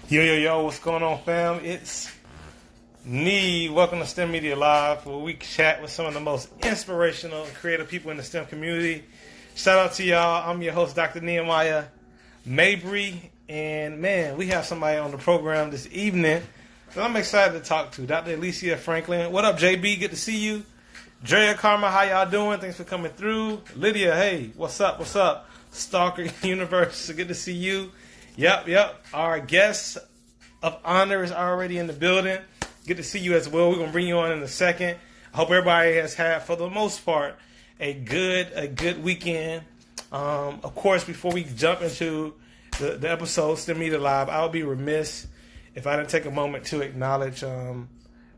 Yo, what's going on, fam? It's Nee. Welcome to STEMedia Live, where we chat with some of the most inspirational and creative people in the STEM community. Shout out to y'all. I'm your host, Dr. Nehemiah Mabry. And man, we have somebody on the program this evening that I'm excited to talk to, Dr. E27 Franklin. What up, JB? Good to see you. Drea, Karma, how y'all doing? Thanks for coming through. Lydia, hey, what's up? Stalker Universe, good to see you. Yep. Our guest of honor is already in the building. Good to see you as well. We're going to bring you on in a second. I hope everybody has had, for the most part, a good weekend. Of course, before we jump into the episode, STEMedia Live, I would be remiss if I didn't take a moment to acknowledge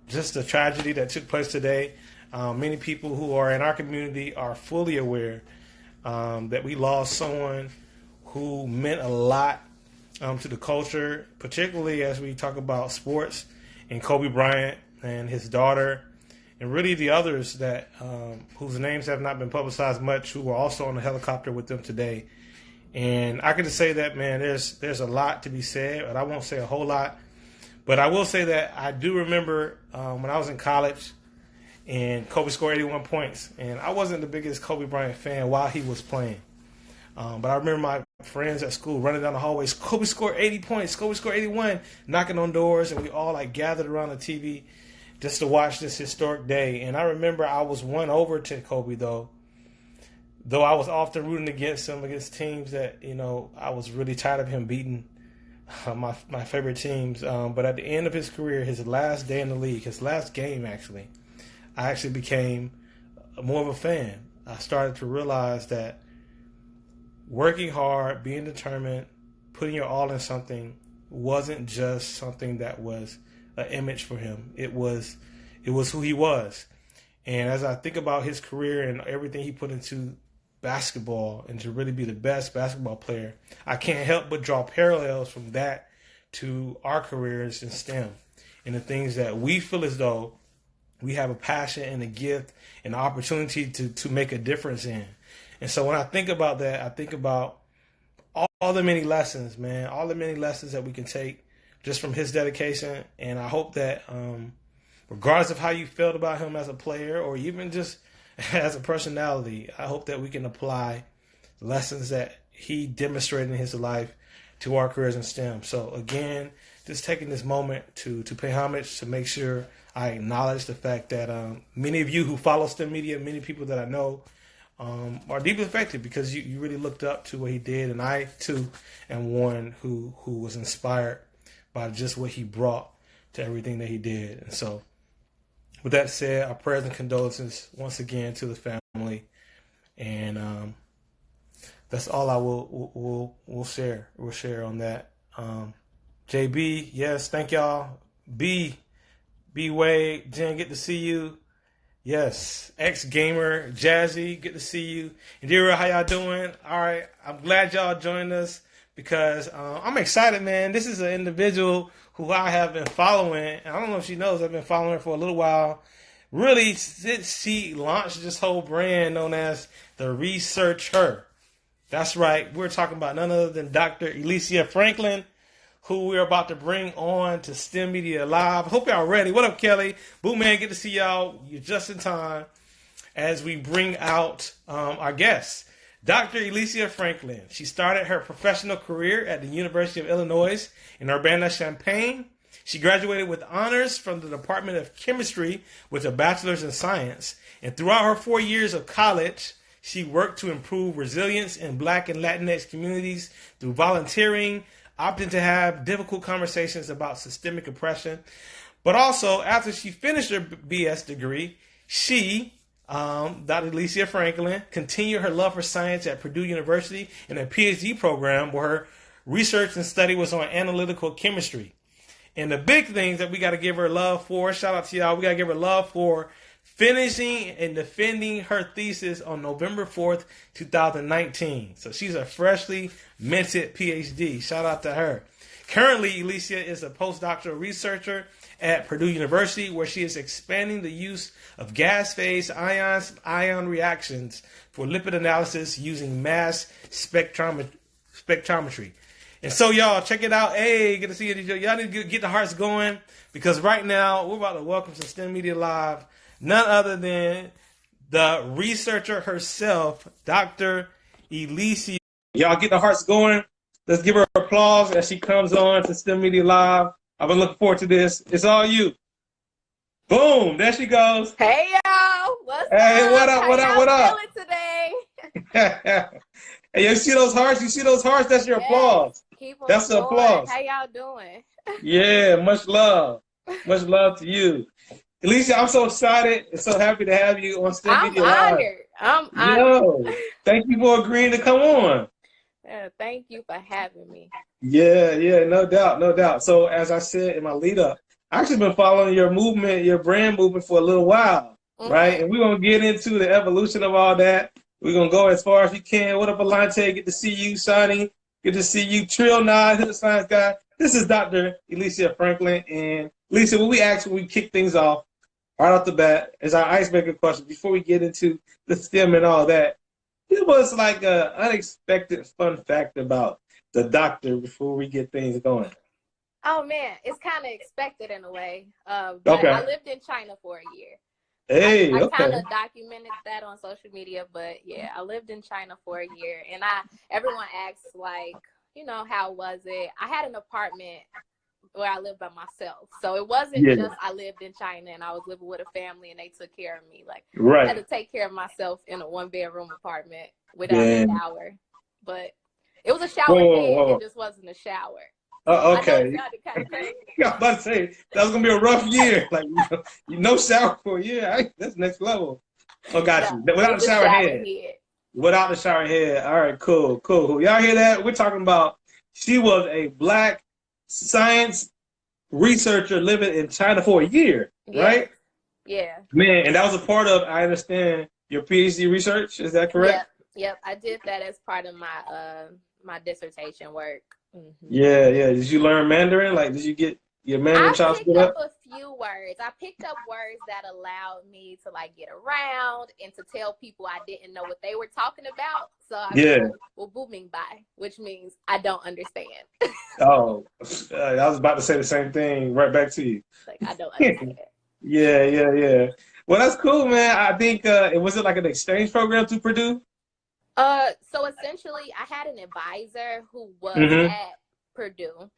just the tragedy that took place today. Many people who are in our community are fully aware that we lost someone who meant a lot to the culture, particularly as we talk about sports, and Kobe Bryant and his daughter, and really the others that whose names have not been publicized much, who were also on the helicopter with them today. And I can just say that, man, there's a lot to be said, but I won't say a whole lot. But I will say that I do remember when I was in college and Kobe scored 81 points, and I wasn't the biggest Kobe Bryant fan while he was playing. But I remember my friends at school running down the hallways. Kobe scored 80 points. Kobe scored 81, knocking on doors, and we all gathered around the TV just to watch this historic day. And I remember I was won over to Kobe though I was often rooting against him, against teams that I was really tired of him beating my favorite teams. But at the end of his career, his last day in the league, his last game actually, I actually became more of a fan. I started to realize that working hard, being determined, putting your all in something wasn't just something that was an image for him. It was who he was. And as I think about his career and everything he put into basketball and to really be the best basketball player, I can't help but draw parallels from that to our careers in STEM and the things that we feel as though we have a passion and a gift and an opportunity to make a difference in. And so when I think about that, I think about all the many lessons, man, all the many lessons that we can take just from his dedication. And I hope that regardless of how you felt about him as a player or even just as a personality, I hope that we can apply lessons that he demonstrated in his life to our careers in STEM. So again, just taking this moment to pay homage, to make sure I acknowledge the fact that many of you who follow STEM media, many people that I know, are deeply affected because you really looked up to what he did, and I too am one who was inspired by just what he brought to everything that he did. And so, with that said, our prayers and condolences once again to the family, and that's all I will share. We'll share on that. JB, yes, thank y'all. B Wade, Jen, get to see you. Yes, ex-gamer, Jazzy, good to see you. Indira, how y'all doing? All right, I'm glad y'all joined us because I'm excited, man. This is an individual who I have been following. I don't know if she knows, I've been following her for a little while. Really, since she launched this whole brand known as The Researcher. That's right, we're talking about none other than Dr. E27 Franklin, who we're about to bring on to STEMedia Live. Hope y'all ready. What up, Kelly? Boo Man, good to see y'all. You're just in time as we bring out our guest, Dr. E27 Franklin. She started her professional career at the University of Illinois in Urbana-Champaign. She graduated with honors from the Department of Chemistry with a bachelor's in science. And throughout her 4 years of college, she worked to improve resilience in Black and Latinx communities through volunteering, opting to have difficult conversations about systemic oppression. But also, after she finished her BS degree, she, Dr. E27 Franklin, continued her love for science at Purdue University in a PhD program where her research and study was on analytical chemistry. And the big things that we got to give her love for, shout out to y'all, we got to give her love for finishing and defending her thesis on November 4th, 2019. So she's a freshly minted PhD. Shout out to her. Currently, E27 is a postdoctoral researcher at Purdue University, where she is expanding the use of gas phase ion reactions for lipid analysis using mass spectrometry. And so y'all check it out. Hey, good to see you. Y'all need to get the hearts going because right now we're about to welcome to STEM Media Live none other than the researcher herself, Dr. E27. Y'all get the hearts going. Let's give her applause as she comes on to STEM Media Live. I've been looking forward to this. It's all you. Boom, there she goes. Hey y'all, what's Hey, up? what up? What up? What up? Feeling today? Hey, you see those hearts? You see those hearts? That's your applause. Keep them That's the going. applause. How y'all doing? Yeah, much love. Much love to you. Alicia, I'm so excited and so happy to have you on STEMedia Live. I'm honored. Yo, thank you for agreeing to come on. Yeah, thank you for having me. Yeah, no doubt, no doubt. So as I said in my lead up, I've actually been following your movement, your brand movement for a little while, right? And we're going to get into the evolution of all that. We're going to go as far as we can. What up, Alante? Good to see you, Shani. Good to see you, Trill Nod, the science guy. This is Dr. Alicia Franklin. And Alicia, what we ask when we kick things off, right off the bat, is our icebreaker question before we get into the STEM and all that. Give us like an unexpected fun fact about the doctor before we get things going. Oh man, it's kind of expected in a way. But I lived in China for a year. Hey, I kind of documented that on social media, but yeah, I lived in China for a year, and everyone asks like, you know, how was it? I had an apartment where I lived by myself, so it wasn't just I lived in China and I was living with a family and they took care of me. Like I had to take care of myself in a 1-bedroom apartment without a shower, but it was a shower head. It just wasn't a shower. Okay. I kind of crazy. I was about to say that was gonna be a rough year. Like you know, shower for a year. That's next level. Oh, got you. Without the shower head. Without the shower head. All right, cool. Y'all hear that? We're talking about she was a Black science researcher living in China for a year, right? Yeah. Man, and that was a part of, I understand, your PhD research. Is that correct? Yep. I did that as part of my my dissertation work. Yeah. Did you learn Mandarin? Like, did you get your Mandarin child picked up a few words. I picked up words that allowed me to like get around and to tell people I didn't know what they were talking about. So I well, booming by, which means I don't understand. Oh, I was about to say the same thing right back to you. Like I don't understand. Yeah. Well, that's cool, man. I think was it like an exchange program to Purdue? So essentially, I had an advisor who was at Purdue.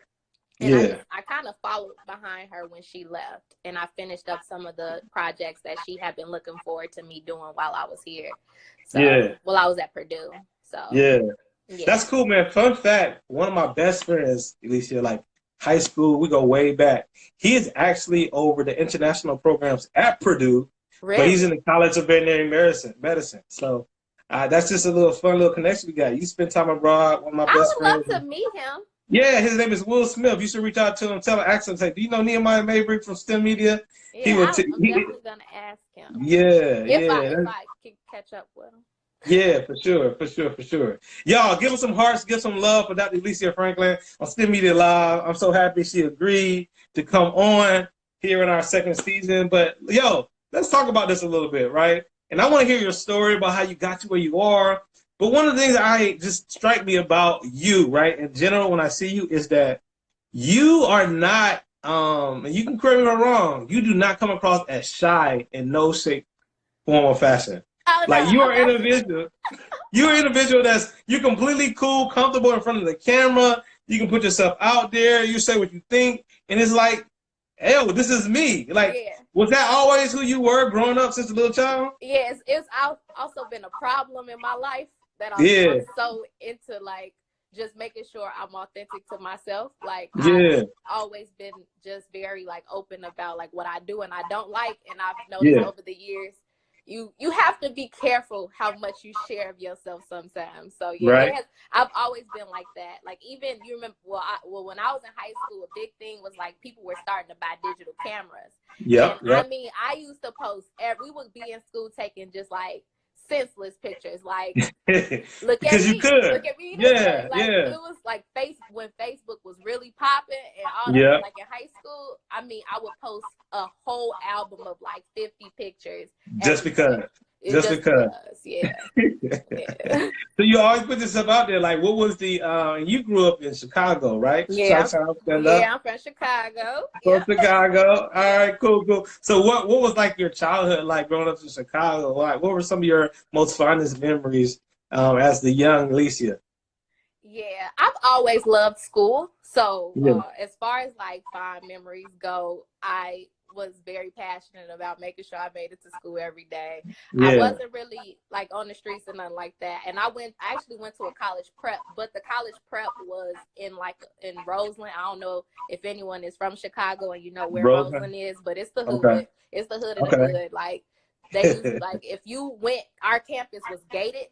And I kind of followed behind her when she left, and I finished up some of the projects that she had been looking forward to me doing while I was here. So, while I was at Purdue. So yeah, that's cool, man. Fun fact: one of my best friends, Alicia, like high school, we go way back. He is actually over the international programs at Purdue, but he's in the College of Veterinary Medicine. So that's just a little fun little connection we got. You spend time abroad. One of my best friends. I would love to meet him. Yeah, his name is Will Smith. You should reach out to him, ask him, say, do you know Nehemiah Mabry from STEMedia? Yeah, I'm definitely going to ask him. If I can catch up with him. Yeah, for sure. Y'all, give him some hearts, give some love for Dr. Alicia Franklin on STEMedia Live. I'm so happy she agreed to come on here in our second season. But, yo, let's talk about this a little bit, right? And I want to hear your story about how you got to where you are. But one of the things I just strike me about you, right, in general, when I see you, is that you are not, and you can correct me if I'm wrong, you do not come across as shy in no shape, form, or fashion. Oh, like no, you're an individual. You're an individual you're completely cool, comfortable in front of the camera. You can put yourself out there. You say what you think, and it's like, hell, this is me. Like, was that always who you were growing up since a little child? Yes, it's also been a problem in my life. That I'm so into like just making sure I'm authentic to myself. Like I've always been just very like open about like what I do and I don't like. And I've noticed over the years, you have to be careful how much you share of yourself sometimes. So I've always been like that. Like even you remember, when I was in high school, a big thing was like people were starting to buy digital cameras. I mean, I used to post. We would be in school taking just like senseless pictures, like look at me, look at me. It was like when Facebook was really popping and all that. Like in high school, I mean, I would post a whole album of like 50 pictures just because. It's just because. Yeah. Yeah. So you always put this stuff out there. Like, what was the? You grew up in Chicago, right? Yeah. I'm from Chicago. From Chicago. All right, cool. So what was like your childhood like growing up in Chicago? Like, what were some of your most fondest memories as the young Alicia? Yeah, I've always loved school. So as far as like fond memories go, I was very passionate about making sure I made it to school every day. I wasn't really like on the streets and nothing like that. And I actually went to a college prep, but the college prep was in Roseland. I don't know if anyone is from Chicago and you know where Roseland is, but it's the hood. Okay. It's the hood of the hood. Like they used like if you went, our campus was gated.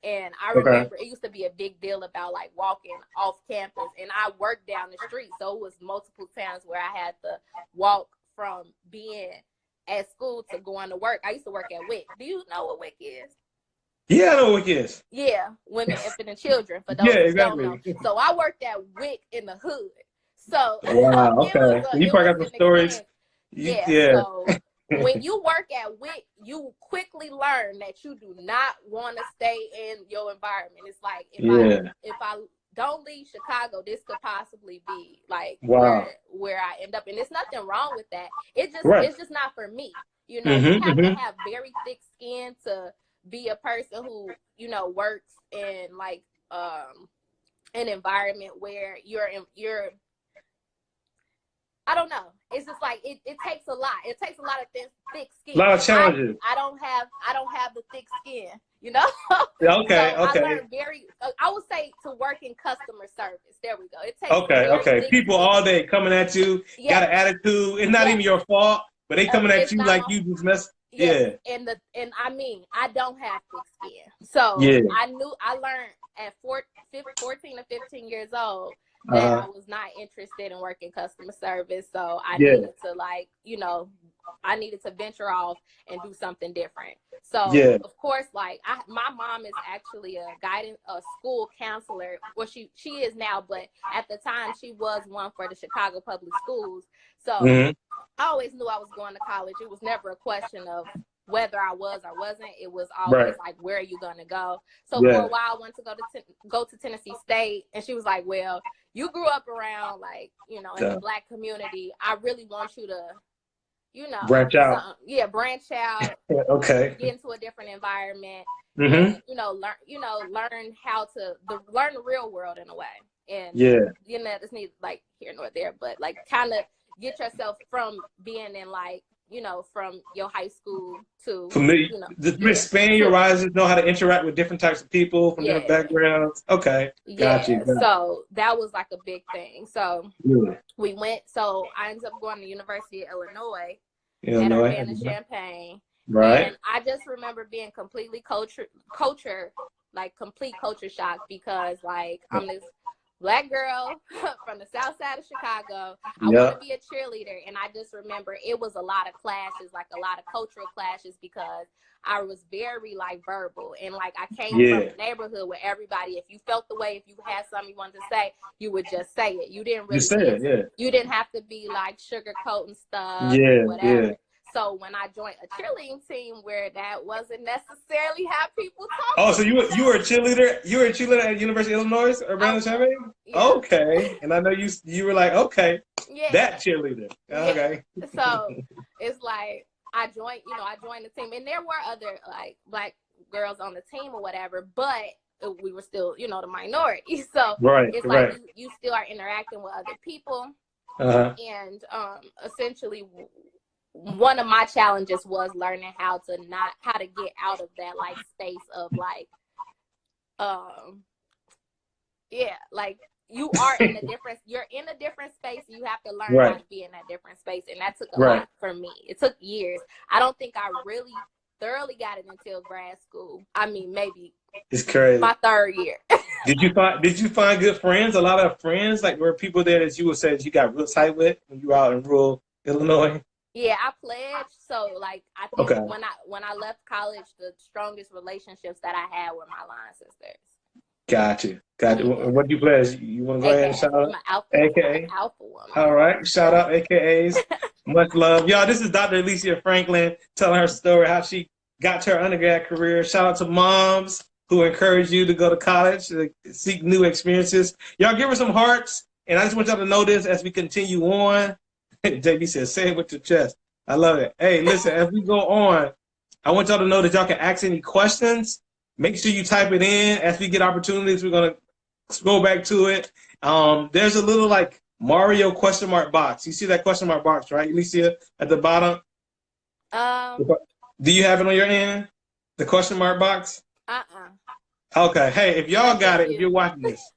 And I remember it used to be a big deal about like walking off campus, and I worked down the street. So it was multiple times where I had to walk from being at school to going to work. I used to work at WIC. Do you know what WIC is? Yeah, I know what WIC is. Yeah, women, infant, and children. For those who don't know. So I worked at WIC in the hood. So wow, okay. You probably got the stories. So when you work at WIC, you quickly learn that you do not want to stay in your environment. It's like if I don't leave Chicago, this could possibly be like where I end up. And there's nothing wrong with that. It's just not for me. You know, you have to have very thick skin to be a person who, you know, works in like an environment where you're I don't know. It's just like it takes a lot. It takes a lot of thick skin. A lot of challenges. I don't have the thick skin, you know? Okay. I learned I would say to work in customer service. There we go. It takes people skin. All day coming at you, got an attitude. It's not even your fault, but they coming at you like you just messed. And I mean, I don't have thick skin. So I learned at 14 or 15 years old that I was not interested in working customer service. So I needed to like, you know, I needed to venture off and do something different. So of course, like my mom is actually a school counselor. Well, she is now, but at the time she was one for the Chicago Public Schools. So I always knew I was going to college. It was never a question of whether I was or wasn't. It was always like, where are you going to go? So for a while I wanted to go to Tennessee State, and she was like, well, you grew up around like, you know, in the Black community. I really want you to, you know, branch out. Branch out. Okay. Get into a different environment. And, you know, learn how to learn the real world in a way. And you know, it's neither like here nor there, but like kind of get yourself from being in like, you know, from your high school to you know, expand your horizons, know how to interact with different types of people from different backgrounds. Okay, got you. So that was like a big thing. So we went. So I ended up going to the University of Illinois at Urbana-Champaign. Right. And I just remember being completely complete culture shock, because like I'm this Black girl from the south side of Chicago. I want to be a cheerleader. And I just remember it was a lot of clashes, like a lot of cultural clashes, because I was very like verbal. And like I came from a neighborhood where everybody, if you felt the way, if you had something you wanted to say, you would just say it. You didn't really you didn't have to be like sugarcoating stuff or whatever. So when I joined a cheerleading team where that wasn't necessarily how people talk. Oh, so you were a cheerleader? You were a cheerleader at University of Illinois, Urbana-Champaign? Okay. And I know you were like, okay, that cheerleader. Okay. So it's like I joined the team, and there were other like Black girls on the team or whatever, but we were still, you know, the minority. So it's like you still are interacting with other people. And essentially one of my challenges was learning how to get out of that like space of like like you're in a different space. You have to learn how to be in that different space, and that took a lot for me. It took years. I don't think I really thoroughly got it until grad school. I mean, maybe it's crazy. My third year. Did you find good friends? A lot of friends, like were people there that you would say that you got real tight with when you were out in rural Illinois? Yeah, I pledged. So like I think when I left college, the strongest relationships that I had were my line sisters. Gotcha. What do you pledge? You want to go ahead and shout out? AKA Alpha woman. All right, shout out AKAs. Much love, y'all. This is Dr. Alicia Franklin telling her story how she got to her undergrad career. Shout out to moms who encourage you to go to college, to seek new experiences. Y'all give her some hearts. And I just want y'all to know this as we continue on. JB says, say it with your chest. I love it. Hey, listen, as we go on, I want y'all to know that y'all can ask any questions. Make sure you type it in. As we get opportunities, we're going to scroll back to it. There's a little like Mario question mark box. You see that question mark box, right? You see it at the bottom? Do you have it on your end? The question mark box? Okay. Hey, if y'all got it, if you're watching this,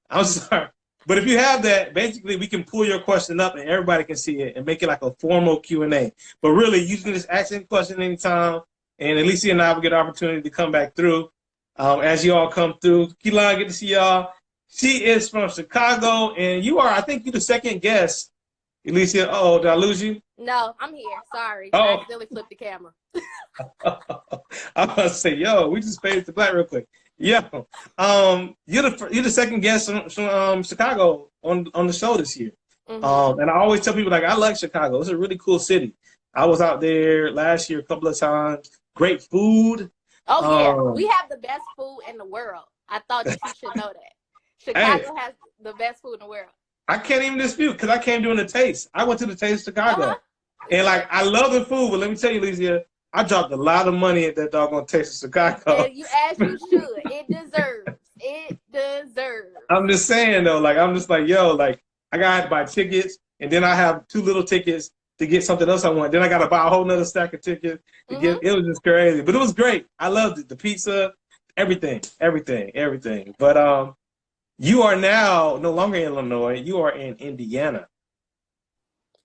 I'm sorry. But if you have that, basically we can pull your question up and everybody can see it and make it like a formal Q&A. But really, you can just ask any question anytime. And Alicia and I will get an opportunity to come back through as you all come through. Keelan, good to see y'all. She is from Chicago, and you are, I think you're the second guest. Alicia, uh-oh, did I lose you? No, I'm here. Sorry. I accidentally flipped the camera. I was going to say, yo, we just faded to black real quick. Yeah, you're the second guest from Chicago on the show this year. And I always tell people, like, I like Chicago. It's a really cool city. I was out there last year a couple of times. Great food. Oh, yeah. We have the best food in the world. I thought you should know that. Chicago has the best food in the world. I can't even dispute because I came doing the taste. I went to the Taste of Chicago. And, like, I love the food, but let me tell you, Alicia, I dropped a lot of money at that doggone Taste of Chicago. And as you should. It deserves. It deserves. I'm just saying, though, like, I'm just like, yo, like, I got to buy tickets, and then I have 2 little tickets to get something else I want. Then I got to buy a whole nother stack of tickets to get. It was just crazy. But it was great. I loved it. The pizza, everything. But you are now no longer in Illinois. You are in Indiana.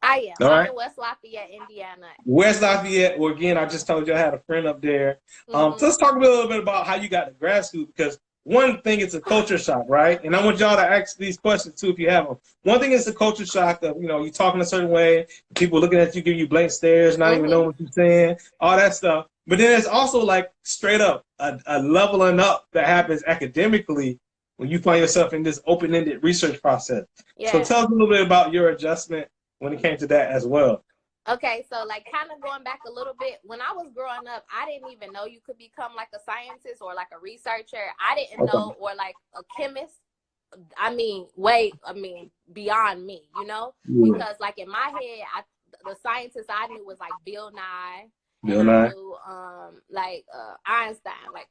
I am. I'm in West Lafayette, Indiana. West Lafayette. Well, again, I just told you I had a friend up there. So let's talk a little bit about how you got to grad school, because one thing is a culture shock, right? And I want y'all to ask these questions too if you have them. One thing is the culture shock of, you talking a certain way, people looking at you, giving you blank stares, not even knowing what you're saying, all that stuff. But then there's also like straight up a leveling up that happens academically when you find yourself in this open-ended research process. Yeah. So tell us a little bit about your adjustment when it came to that as well. Okay, so like kind of going back a little bit, when I was growing up, I didn't even know you could become like a scientist or like a researcher. I didn't know, or like a chemist. Beyond me, because like in my head, the scientist I knew was like Bill Nye. I knew Einstein, like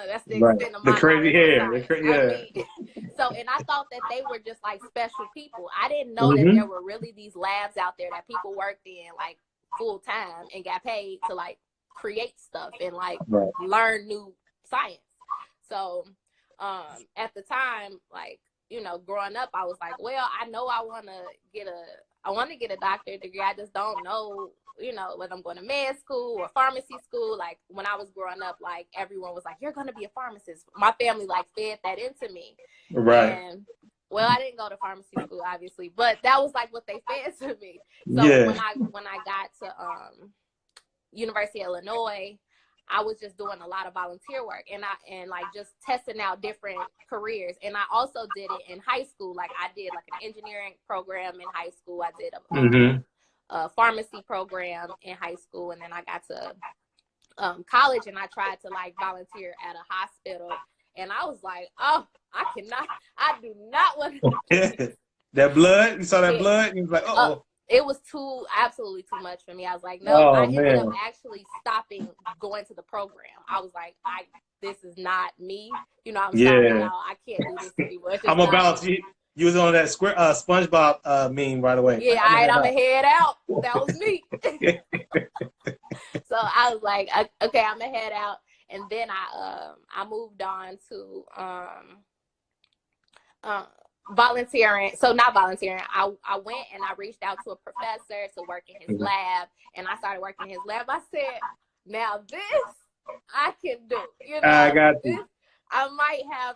that's the extent of my crazy hair. And I thought that they were just like special people. I didn't know that there were really these labs out there that people worked in like full time and got paid to like create stuff and like learn new science. So at the time, like, growing up, I was like, well, I know I want to get a doctorate degree. I just don't know, whether I'm going to med school or pharmacy school. Like when I was growing up, like everyone was like, you're going to be a pharmacist. My family like fed that into me. Right. And well, I didn't go to pharmacy school, obviously, but that was like what they fed to me. So when I got to University of Illinois, I was just doing a lot of volunteer work and like just testing out different careers. And I also did it in high school. Like I did like an engineering program in high school. I did a pharmacy program in high school. And then I got to college and I tried to like volunteer at a hospital. And I was like, oh, I do not want to do this. That blood? You saw that blood? And you was like, uh-oh. It was absolutely too much for me. I was like, no, I ended up actually stopping going to the program. I was like, this is not me. I'm sorry, y'all. I can't do this anymore. I'm about you. You was on that SpongeBob meme right away. Yeah, I'm gonna head out. That was me. So I was like, okay, I'm gonna head out. And then I moved on to volunteering. So not volunteering. I went and I reached out to a professor to work in his lab, and I started working in his lab. I said, now this I can do. I got you. I might have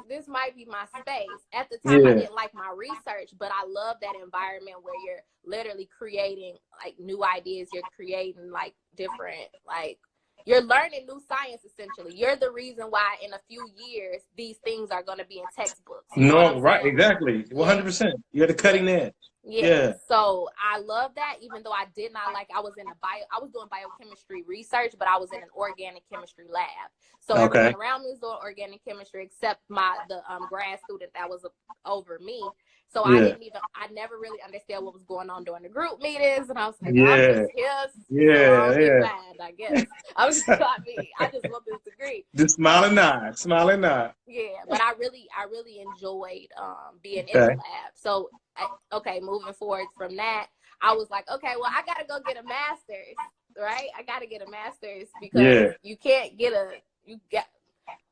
this might be my space. At the time, I didn't like my research, but I love that environment where you're literally creating like new ideas. You're creating like different, like you're learning new science, essentially. You're the reason why in a few years, these things are going to be in textbooks. No, right, exactly. 100%. You're the cutting edge. Yeah, so I love that. Even though I did not like, I was doing biochemistry research, but I was in an organic chemistry lab. So everyone around me was doing organic chemistry except the grad student that was over me. So I never really understood what was going on during the group meetings, and I was like, I'm just here so I don't get mad, I guess. I just want this degree. Just smiling nod. Yeah, but I really enjoyed being in the lab. So moving forward from that, I was like, okay, well, I gotta go get a master's, right? I gotta get a master's because you can't get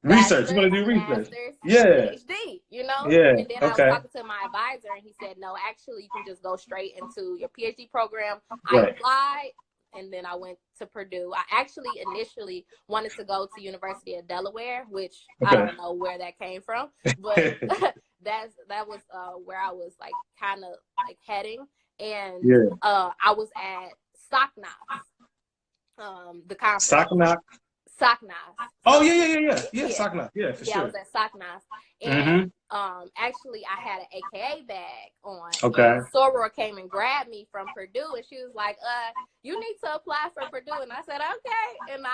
research. You want to do research? PhD, you know? Yeah. And then I was talking to my advisor, and he said, no, actually, you can just go straight into your PhD program. I applied, and then I went to Purdue. I actually initially wanted to go to University of Delaware, which I don't know where that came from, but that was where I was like kind of like heading. And I was at SOCNAS, the conference. SOCNAS. Oh, yeah. SOCNAS. Yeah, for sure. I was at SOCNAS. And actually, I had an AKA bag on. Okay. And Soror came and grabbed me from Purdue, and she was like, you need to apply for Purdue. And I said, okay. And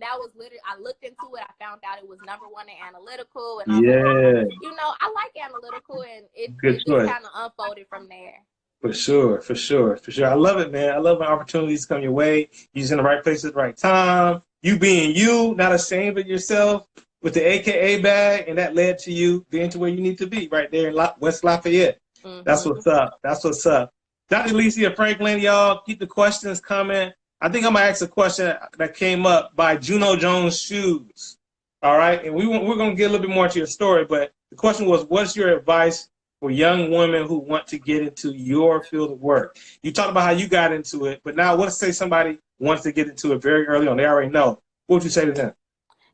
that was literally, I looked into it. I found out it was #1 in analytical. And I was like, you know, I like analytical. And it just kind of unfolded from there. For sure. I love it, man. I love when opportunities come your way. You're in the right place at the right time. You being you, not ashamed of yourself, with the AKA bag, and that led to you being to where you need to be, right there in West Lafayette. That's what's up. Dr. Alicia Franklin, y'all, keep the questions coming. I think I'm going to ask a question that came up by Juno Jones Shoes. All right? And we're going to get a little bit more into your story, but the question was, what's your advice for young women who want to get into your field of work? You talked about how you got into it, but now let's say somebody wants to get into it very early on. They already know. What would you say to them?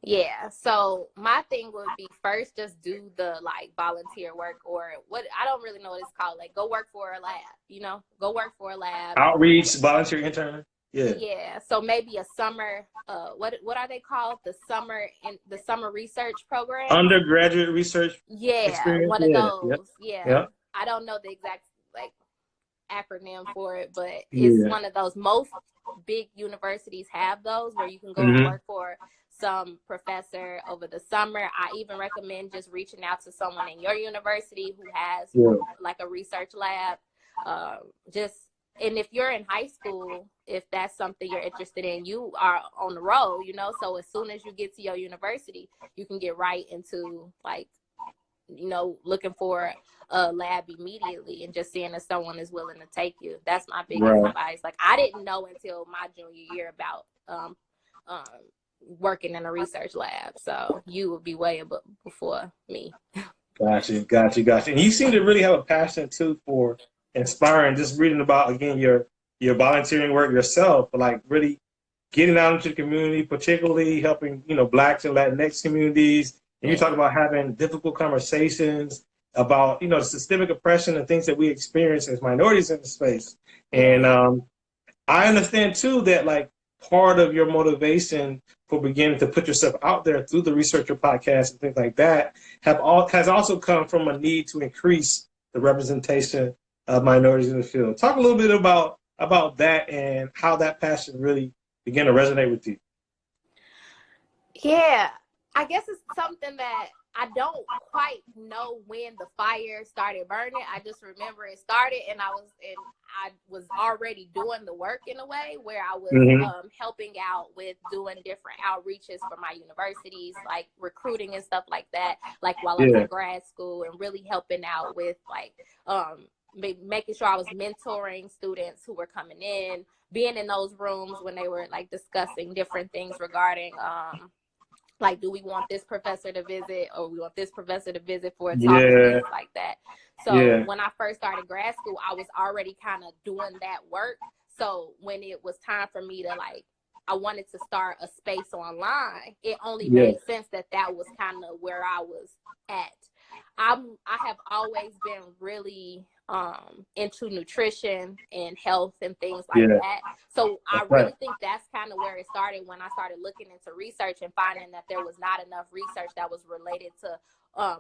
Yeah, so my thing would be first just do the like volunteer work, or what, I don't really know what it's called, like go work for a lab, you know, go work for a lab. Outreach, volunteer intern. Yeah, so maybe a summer, what are they called? The summer research program? Undergraduate research experience. One of those. Yeah. I don't know the exact like acronym for it, but it's one of those. Most big universities have those where you can go and work for some professor over the summer. I even recommend just reaching out to someone in your university who has like a research lab. And if you're in high school, if that's something you're interested in, you are on the road, you know, so as soon as you get to your university, you can get right into like, you know, looking for a lab immediately and just seeing if someone is willing to take you. That's my biggest advice. Like, I didn't know until my junior year about working in a research lab, so you would be way before me. Got you. And you seem to really have a passion too for inspiring. Just reading about again your volunteering work yourself, like really getting out into the community, particularly helping, you know, Blacks and Latinx communities. And you talk about having difficult conversations about, you know, the systemic oppression and things that we experience as minorities in the space. And I understand too that like part of your motivation for beginning to put yourself out there through the Researcher podcast and things like that has also come from a need to increase the representation of minorities in the field. Talk a little bit about that and how that passion really began to resonate with you. Yeah, I guess it's something that I don't quite know when the fire started burning. I just remember it started, and I was already doing the work in a way where I was helping out with doing different outreaches for my universities, like recruiting and stuff like that, like while I was in grad school, and really helping out with like making sure I was mentoring students who were coming in, being in those rooms when they were like discussing different things regarding like, do we want this professor to visit, or we want this professor to visit for a talk and things like that. So when I first started grad school, I was already kind of doing that work. So when it was time for me to like, I wanted to start a space online, it only made sense that was kind of where I was at. I have always been really into nutrition and health and things like that. So I really think that's kind of where it started when I started looking into research and finding that there was not enough research that was related to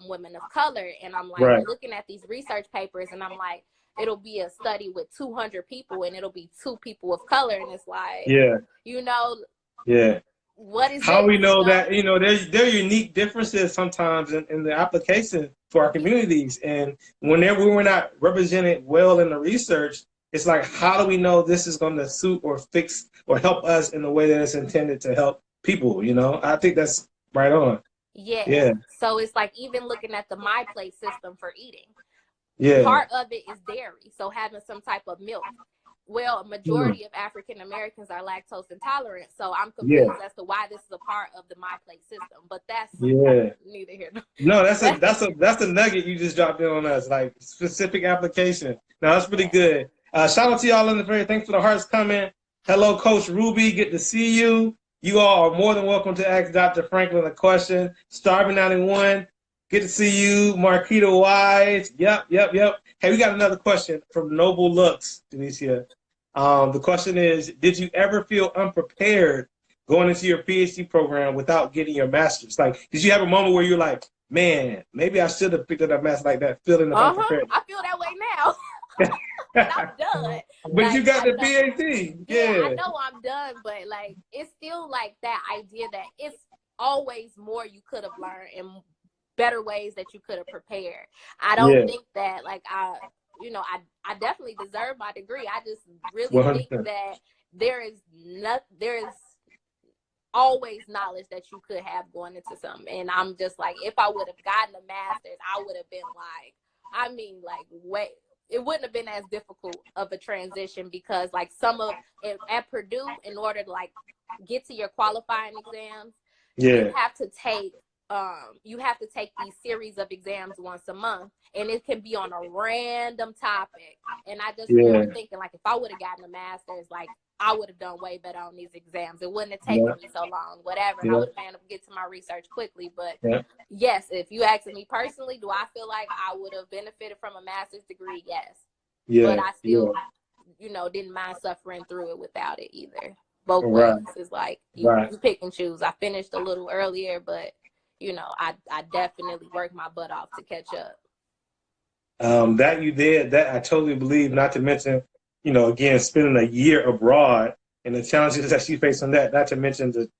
women of color. And I'm like looking at these research papers, and I'm like, it'll be a study with 200 people and it'll be 2 people of color, and it's like, yeah, you know, yeah. what is How it? we know that, you know, there are unique differences sometimes in the application for our communities. And whenever we're not represented well in the research, it's like, how do we know this is going to suit or fix or help us in the way that it's intended to help people? You know, I think that's right on. Yeah. Yeah. So it's like even looking at the My Plate system for eating. Yeah. Part of it is dairy. So having some type of milk. Well, a majority of African Americans are lactose intolerant, so I'm confused as to why this is a part of the My Plate system. But that's neither here nor No, that's a nugget you just dropped in on us, like specific application. Now that's pretty good. Shout out to y'all in the very. Thanks for the hearts coming. Hello, Coach Ruby. Good to see you. You all are more than welcome to ask Dr. Franklin a question. Starving 91. Good to see you, Marquita Wise. Yep. Hey, we got another question from Noble Lux, Delicia. The question is, did you ever feel unprepared going into your PhD program without getting your master's? Like, did you have a moment where you're like, man, maybe I should have picked up that master, like that feeling of unprepared? I feel that way now. I'm done. But like, you got the PhD. Yeah, I know I'm done, but like it's still like that idea that it's always more you could have learned and better ways that you could have prepared. I don't think that like I definitely deserve my degree. I just really 100%. think that there is always knowledge that you could have going into something. And I'm just like, if I would have gotten a master's, I would have been like, it wouldn't have been as difficult of a transition, because like at Purdue, in order to like get to your qualifying exams, you have to take these series of exams once a month, and it can be on a random topic. And I just remember thinking, like, if I would have gotten a master's, like I would have done way better on these exams. It wouldn't have taken me so long, whatever. And I would have been able to get to my research quickly. But yes, if you ask me personally, do I feel like I would have benefited from a master's degree? Yes. But I still, didn't mind suffering through it without it either. Both ways. It's like you pick and choose. I finished a little earlier, but I definitely worked my butt off to catch up. That you did, that I totally believe, not to mention, again, spending a year abroad and the challenges that you face on that, not to mention the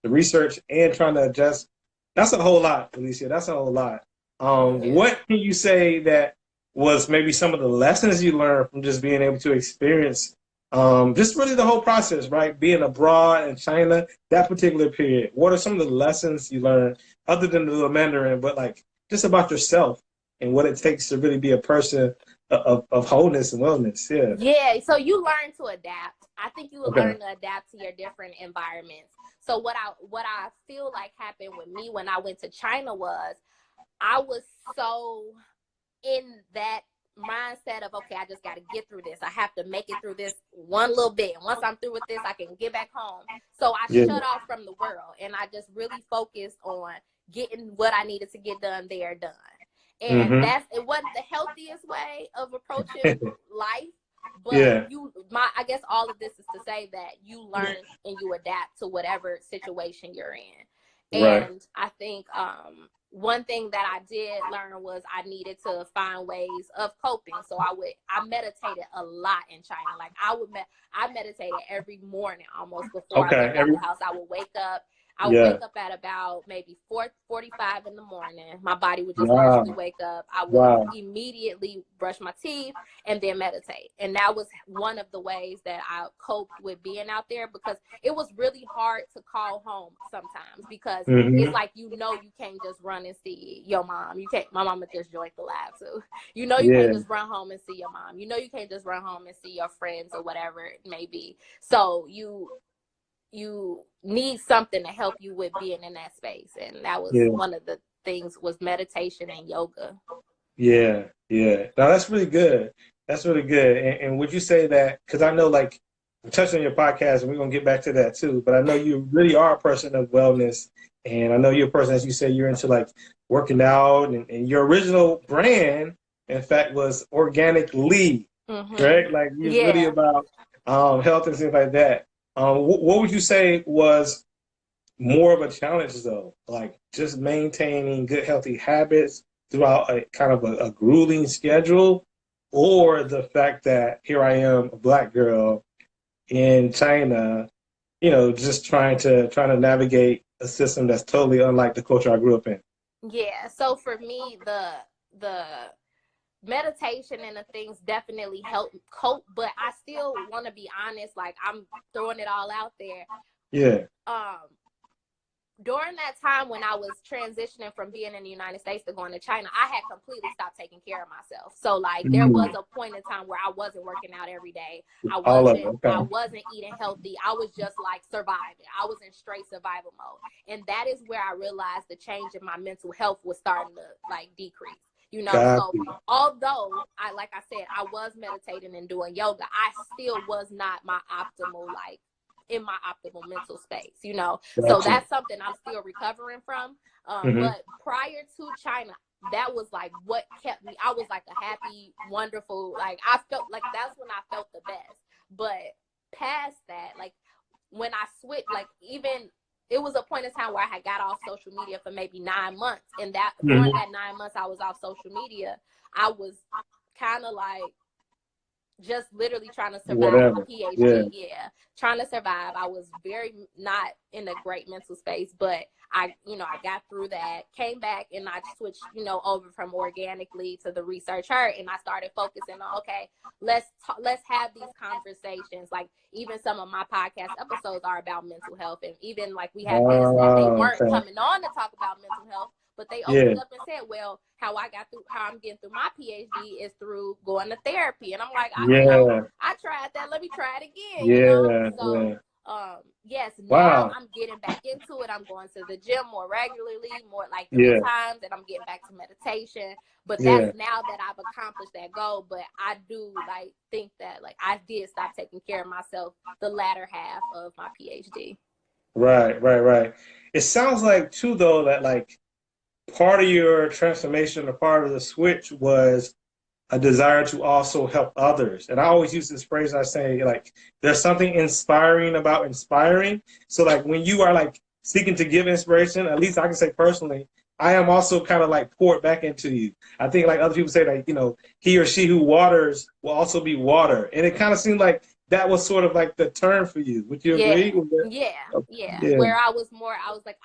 research and trying to adjust. That's a whole lot, Alicia. That's a whole lot. What can you say that was maybe some of the lessons you learned from just being able to experience just really the whole process, right? Being abroad in China, that particular period. What are some of the lessons you learned, other than the Mandarin, but like just about yourself and what it takes to really be a person of wholeness and wellness? Yeah, so you learn to adapt. I think you will learn to adapt to your different environments. So what I feel like happened with me when I went to China was I was so in that mindset of, okay, I just got to get through this. I have to make it through this one little bit. And once I'm through with this, I can get back home. So I shut off from the world, and I just really focused on getting what I needed to get done there, done. And it wasn't the healthiest way of approaching life, but I guess all of this is to say that you learn and you adapt to whatever situation you're in. And I think one thing that I did learn was I needed to find ways of coping. So I meditated a lot in China. Like I meditated every morning almost before I left the house. I would wake up. I would wake up at about maybe 4:45 in the morning. My body would just naturally wake up. I would immediately brush my teeth and then meditate. And that was one of the ways that I coped with being out there, because it was really hard to call home sometimes, because it's like, you can't just run and see your mom. You can't. My mama just joined the lab, so you can't just run home and see your mom. You can't just run home and see your friends or whatever it may be. So you need something to help you with being in that space. And that was one of the things, was meditation and yoga. Yeah. No, that's really good. That's really good. And would you say that, because I know, like, we touched on your podcast and we're going to get back to that too, but I know you really are a person of wellness. And I know you're a person, as you say, you're into like working out, and your original brand, in fact, was Organically, right? Like, you're really about health and things like that. What would you say was more of a challenge, though? Like just maintaining good, healthy habits throughout a kind of a grueling schedule, or the fact that here I am, a Black girl in China, you know, just trying to navigate a system that's totally unlike the culture I grew up in. Yeah. So for me, the meditation and the things definitely help cope, but I still want to be honest. Like, I'm throwing it all out there. Yeah. During that time when I was transitioning from being in the United States to going to China, I had completely stopped taking care of myself. So like there was a point in time where I wasn't working out every day. I wasn't eating healthy. I was just like surviving. I was in straight survival mode. And that is where I realized the change in my mental health was starting to like decrease. You know, so although like I said, I was meditating and doing yoga, I still was not my optimal, like in my optimal mental space, you know. So that's something I'm still recovering from. But prior to China, that was like what kept me. I was like a happy, wonderful, like I felt like that's when I felt the best. But past that, like when I switched, like even it was a point in time where I had got off social media for maybe 9 months. And that during that 9 months I was off social media, I was kind of like just literally trying to survive my PhD. Yeah. Trying to survive. I was very not in a great mental space, but I got through that, came back, and I switched, over from organically to the researcher, and I started focusing on, okay, let's have these conversations. Like even some of my podcast episodes are about mental health, and even like we had guests that they weren't coming on to talk about mental health, but they opened up and said, well, how I'm getting through my PhD is through going to therapy. And I'm like, I tried that. Let me try it again. So, yes, now I'm getting back into it. I'm going to the gym more regularly, more like 3 times, and I'm getting back to meditation. But that's now that I've accomplished that goal. But I do like think that like I did stop taking care of myself the latter half of my PhD. Right. It sounds like too, though, that like part of your transformation or part of the switch was a desire to also help others. And I always use this phrase, I say, like, there's something inspiring about inspiring. So like when you are like seeking to give inspiration, at least I can say personally, I am also kind of like poured back into you. I think like other people say like, he or she who waters will also be water. And it kind of seemed like that was sort of like the term for you. Would you agree? Yeah. Where I was like,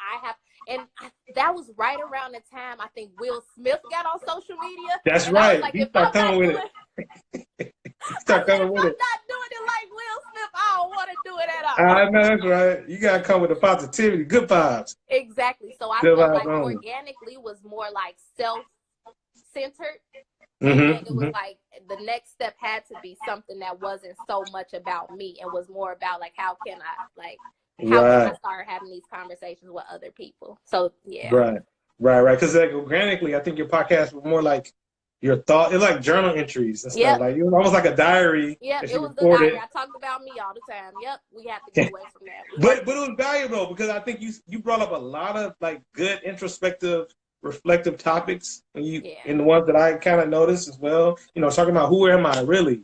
and that was right around the time I think Will Smith got on social media. That's and right. I was like, if I'm not doing it like Will Smith, I don't want to do it at all. I know, that's right. You got to come with the positivity, good vibes. Exactly. So I felt like organically was more like self-centered. And then it was like the next step had to be something that wasn't so much about me and was more about like how can I start having these conversations with other people. So yeah. Right. Because like organically, I think your podcast was more like your thought. It's like journal entries and stuff. Like it was almost like a diary. Yeah, it was the diary. I talked about me all the time. Yep, we have to get away from that. But it was valuable because I think you brought up a lot of like good introspective, reflective topics, and the ones that I kind of noticed as well. Talking about who am I really?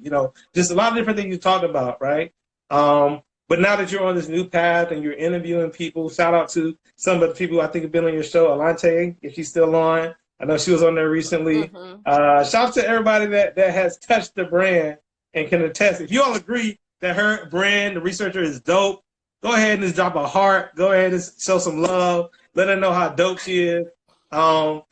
Just a lot of different things you talked about, right? But now that you're on this new path and you're interviewing people, shout out to some of the people I think have been on your show, Alante, if she's still on. I know she was on there recently. Shout out to everybody that has touched the brand and can attest. If you all agree that her brand, the researcher, is dope, go ahead and just drop a heart. Go ahead and show some love. Let her know how dope she is. And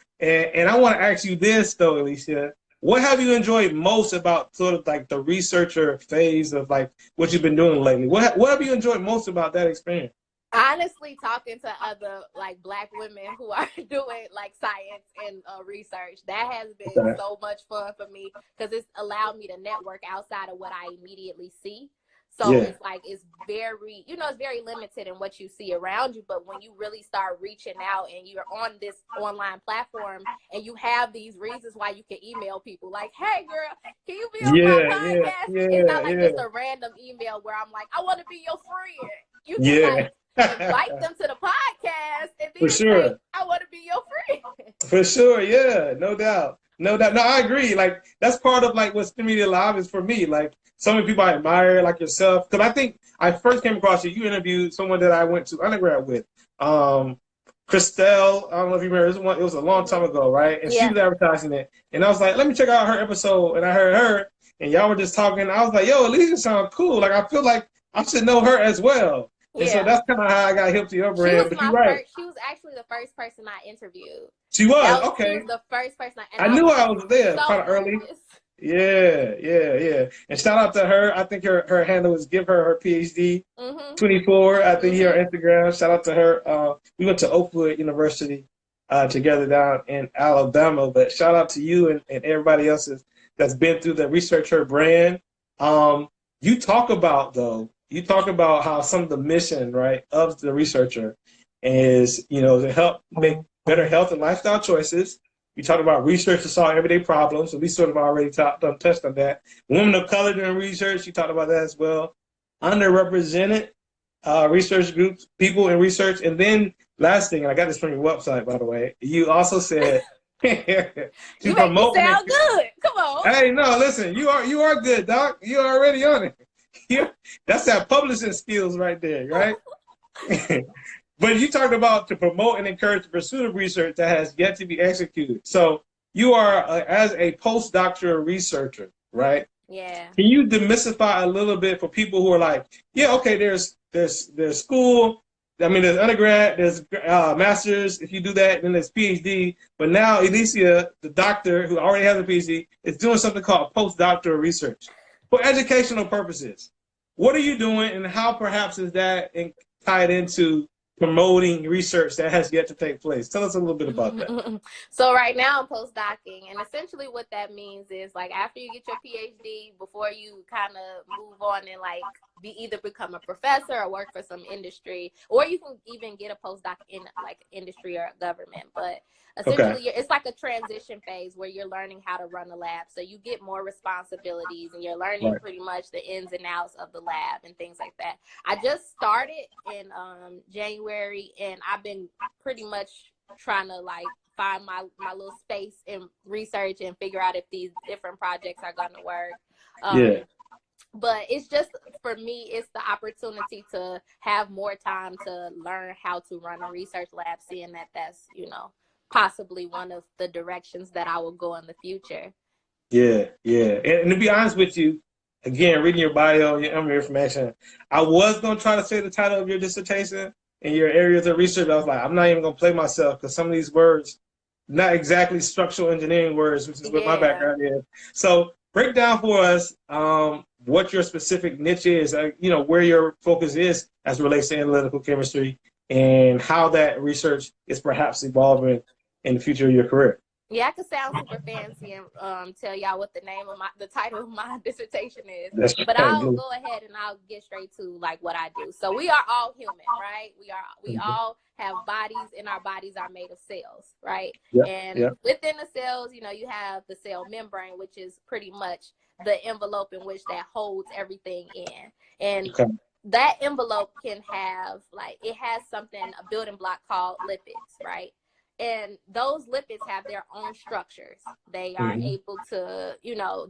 I want to ask you this, though, Alicia. What have you enjoyed most about sort of like the researcher phase of like what you've been doing lately? What have you enjoyed most about that experience? Honestly, talking to other like Black women who are doing like science and research, that has been so much fun for me because it's allowed me to network outside of what I immediately see. So it's like, it's very, it's very limited in what you see around you. But when you really start reaching out and you're on this online platform and you have these reasons why you can email people like, hey, girl, can you be on my podcast? It's not like just a random email where I'm like, I want to be your friend. You can like invite them to the podcast and then say, I want to be your friend. For sure. Yeah, no doubt. No, I agree. Like that's part of like what STEMedia Live is for me. Like so many people I admire, like yourself, because I think I first came across you. You interviewed someone that I went to undergrad with, Christelle, I don't know if you remember, it was a long time ago, right? And she was advertising it. And I was like, let me check out her episode. And I heard her, and y'all were just talking. I was like, yo, Alicia sounds cool. Like, I feel like I should know her as well. And so that's kind of how I got hip to your brand. But you're right. She was actually the first person I interviewed. She was? Okay. She was the first person. I knew I was there kind of early. Yeah. And shout out to her. I think her handle is Give Her PhD 24. I think here on Instagram. Shout out to her. We went to Oakwood University together down in Alabama. But shout out to you and everybody else that's been through the Research Her brand. You talk about how some of the mission, right, of the researcher is, to help make better health and lifestyle choices. You talk about research to solve everyday problems, so we sort of already touched on that. Women of color doing research, you talked about that as well. Underrepresented research groups, people in research. And then last thing, and I got this from your website, by the way, you also said you promote. You sound good. Come on. Hey, no, listen, you are good, Doc. You are already on it. That's that publishing skills right there, right? But you talked about to promote and encourage the pursuit of research that has yet to be executed. So you are, as a postdoctoral researcher, right? Yeah. Can you demystify a little bit for people who are like, yeah, okay, there's school. I mean, there's undergrad, there's master's. If you do that, then there's PhD. But now Alicia, the doctor who already has a PhD, is doing something called postdoctoral research for educational purposes. What are you doing, and how perhaps is that tied into promoting research that has yet to take place? Tell us a little bit about that. So right now I'm postdocing, and essentially what that means is, like, after you get your PhD, before you kind of move on and like either become a professor or work for some industry, or you can even get a postdoc in like industry or government. But essentially it's like a transition phase where you're learning how to run a lab. So you get more responsibilities and you're learning pretty much the ins and outs of the lab and things like that. I just started in January, and I've been pretty much trying to like find my little space in research and figure out if these different projects are going to work. But it's just, for me, it's the opportunity to have more time to learn how to run a research lab, seeing that that's, possibly one of the directions that I will go in the future. Yeah. And to be honest with you, again, reading your bio, your information, I was going to try to say the title of your dissertation and your areas of research. I was like, I'm not even going to play myself, because some of these words, not exactly structural engineering words, which is what my background is. So break down for us what your specific niche is, where your focus is as it relates to analytical chemistry, and how that research is perhaps evolving in the future of your career. Yeah, I could sound super fancy and tell y'all what the title of my dissertation is. But I'll go ahead and I'll get straight to like what I do. So we are all human, right? We all have bodies, and our bodies are made of cells, right? And within the cells, you have the cell membrane, which is pretty much the envelope in which that holds everything in. And that envelope can have it has a building block called lipids, right? And those lipids have their own structures. They are able to,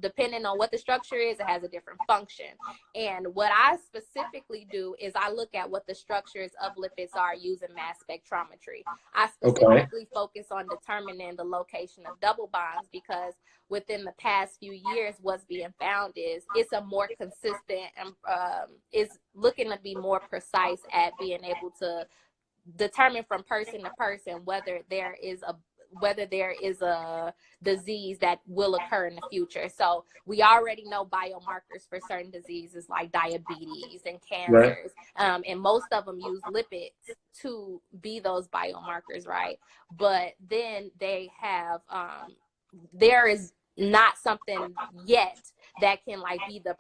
depending on what the structure is, it has a different function. And what I specifically do is I look at what the structures of lipids are using mass spectrometry. I specifically focus on determining the location of double bonds, because within the past few years, what's being found is it's a more consistent and is looking to be more precise at being able to determine from person to person whether there is a disease that will occur in the future. So we already know biomarkers for certain diseases like diabetes and cancers, and most of them use lipids to be those biomarkers, right? But then they have there is not something yet that can be the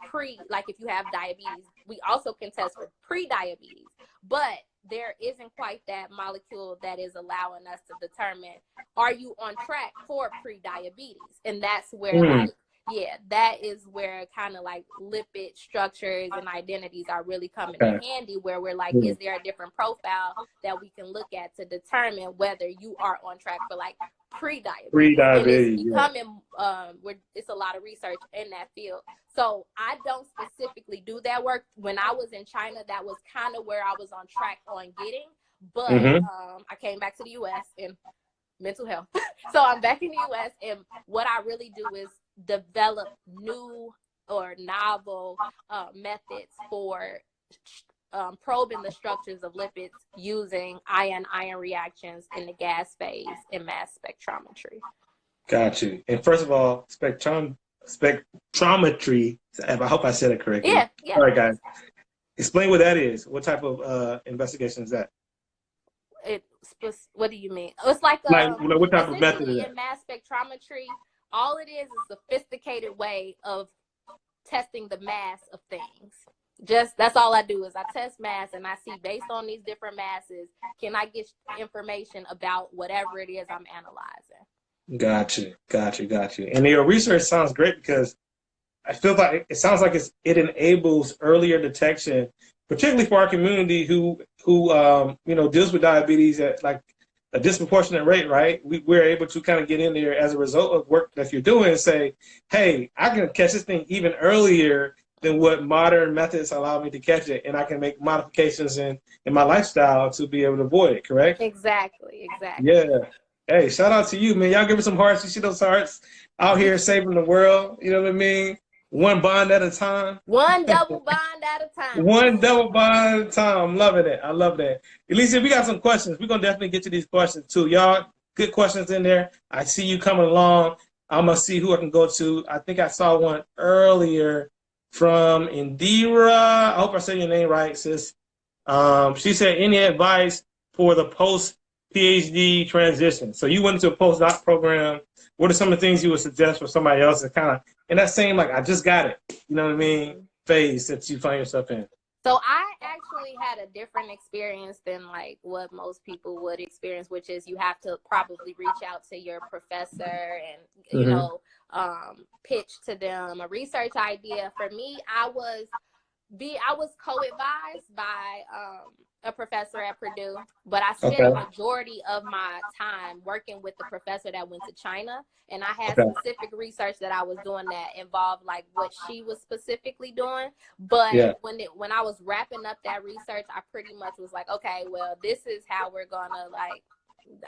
if you have diabetes, we also can test for pre-diabetes, but there isn't quite that molecule that is allowing us to determine, are you on track for pre-diabetes? And that's where that is where kind of lipid structures and identities are really coming in handy, where we're is there a different profile that we can look at to determine whether you are on track for pre-diabetes. And it's becoming it's a lot of research in that field. So I don't specifically do that work. When I was in China, that was kind of where I was on track on getting, but I came back to the U.S. and mental health. So I'm back in the U.S. and what I really do is develop new or novel methods for probing the structures of lipids using ion-ion reactions in the gas phase in mass spectrometry. Got you. And first of all, spectrometry, I hope I said it correctly. Yeah. All right, guys. Explain what that is. What type of investigation is that? What do you mean? It's like what type of method is that? In mass spectrometry, all it is a sophisticated way of testing the mass of things. That's all I do is I test mass and I see based on these different masses, can I get information about whatever it is I'm analyzing. Got you. And your research sounds great because I feel like it sounds like it enables earlier detection, particularly for our community who deals with diabetes at like a disproportionate rate, right? We're able to kind of get in there as a result of work that you're doing and say, hey, I can catch this thing even earlier than what modern methods allow me to catch it, and I can make modifications in my lifestyle to be able to avoid it, correct? Exactly. Yeah. Hey, shout out to you, man. Y'all give us some hearts. You see those hearts out here saving the world, you know what I mean? One bond at a time. One double bond at a time. One double bond at a time. I'm loving it. I love that. Elisa, we got some questions. We're going to definitely get to these questions too. Y'all, good questions in there. I see you coming along. I'm going to see who I can go to. I think I saw one earlier from Indira. I hope I said your name right, sis. She said, any advice for the post-PhD transition? So you went into a postdoc program. What are some of the things you would suggest for somebody else to kind of in that same, like, I just got it, you know what I mean, phase that you find yourself in? So I actually had a different experience than like what most people would experience, which is you have to probably reach out to your professor and, you know, pitch to them a research idea. For me, I was co-advised by a professor at Purdue, but I spent a majority of my time working with the professor that went to China, and I had specific research that I was doing that involved like what she was specifically doing. But when I was wrapping up that research, I pretty much was like, okay, well, this is how we're gonna like.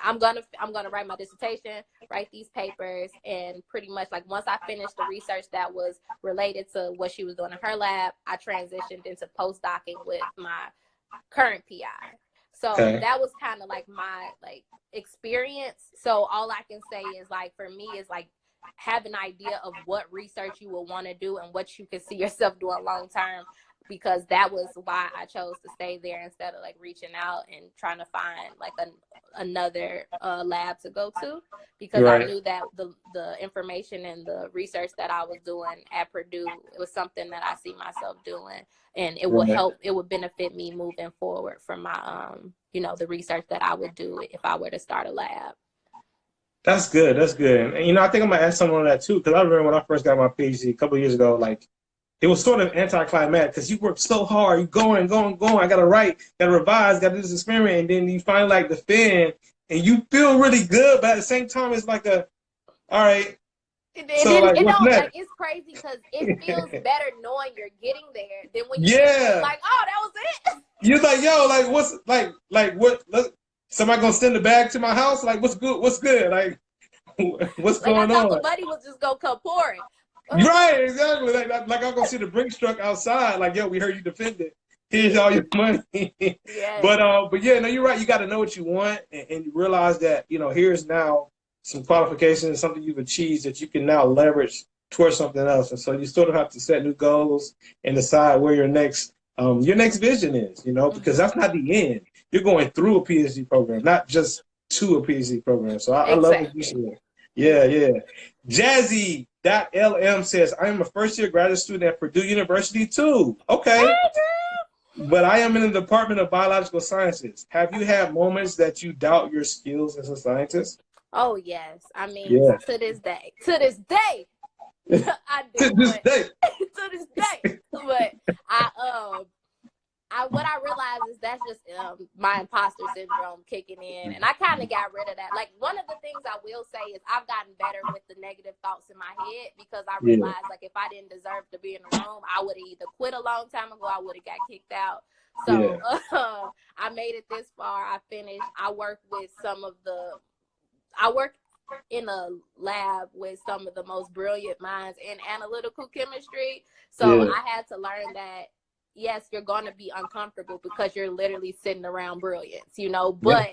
I'm gonna write my dissertation, write these papers, and pretty much like once I finished the research that was related to what she was doing in her lab, I transitioned into postdocing with my current PI. So that was kind of like my like experience. So all I can say is like for me is like have an idea of what research you will want to do and what you can see yourself doing long term, because that was why I chose to stay there instead of like reaching out and trying to find like another lab to go to, because I knew that the information and the research that I was doing at Purdue, it was something that I see myself doing, and it would help, it would benefit me moving forward from my the research that I would do if I were to start a lab. That's good. That's good. And I think I'm gonna ask someone on that too, because I remember when I first got my PhD a couple of years ago, like it was sort of anticlimactic because you work so hard, you going. I gotta write, gotta revise, gotta do this experiment, and then you finally like defend, and you feel really good, but at the same time, it's like all right. So like, like it's crazy because it feels better knowing you're getting there than when you get like, oh, that was it. You're like, yo, like what's like what? Look, somebody gonna send the bag to my house? Like, what's good? What's good? Like, what's going on? I thought the money was just gonna come pouring. Right, exactly. Like I'm gonna see the Brinks truck outside. Like, yo, we heard you defend it. Here's all your money. But yeah, no, you're right. You got to know what you want, and you realize that here's now some qualifications, something you've achieved that you can now leverage towards something else. And so you sort of have to set new goals and decide where your next vision is. Because that's not the end. You're going through a PhD program, not just to a PhD program. So I love what you said. Yeah. Jazzy.lm says, I am a first-year graduate student at Purdue University too. Okay. But I am in the Department of Biological Sciences. Have you had moments that you doubt your skills as a scientist? Oh, yes. I mean, to this day. I do. To this day. But what I realized is that's just my imposter syndrome kicking in, and I kind of got rid of that. Like, one of the things I will say is I've gotten better with the negative thoughts in my head, because I realized like if I didn't deserve to be in the room, I would have either quit a long time ago, I would have got kicked out. So I made it this far. I finished. I work in a lab with some of the most brilliant minds in analytical chemistry. So I had to learn that, yes, you're going to be uncomfortable because you're literally sitting around brilliance, you know, but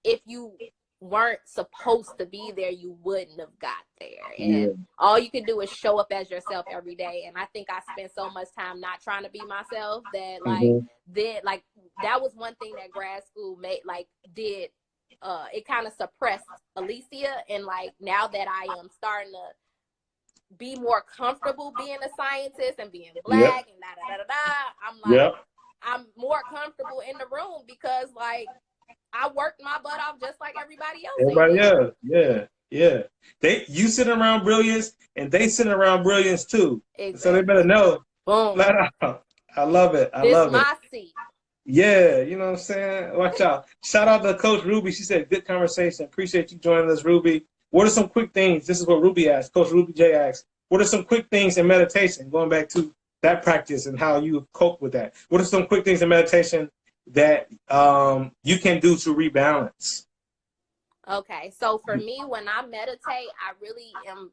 if you weren't supposed to be there, you wouldn't have got there. And all you can do is show up as yourself every day. And I think I spent so much time not trying to be myself that that was one thing that grad school did. It kind of suppressed Alicia, and like now that I am starting to be more comfortable being a scientist and being black and I'm like I'm more comfortable in the room because like I worked my butt off just like everybody else. You sit around brilliance and they sit around brilliance too. Exactly. So they better know. Boom. Flat out. I love it. I love it. This my seat. Yeah, you know what I'm saying? Watch out. Shout out to Coach Ruby. She said, good conversation. Appreciate you joining us, Ruby. What are some quick things? This is what Ruby asked. Coach Ruby J asked. What are some quick things in meditation? Going back to that practice and how you cope with that. What are some quick things in meditation that you can do to rebalance? Okay, so for me, when I meditate, I really am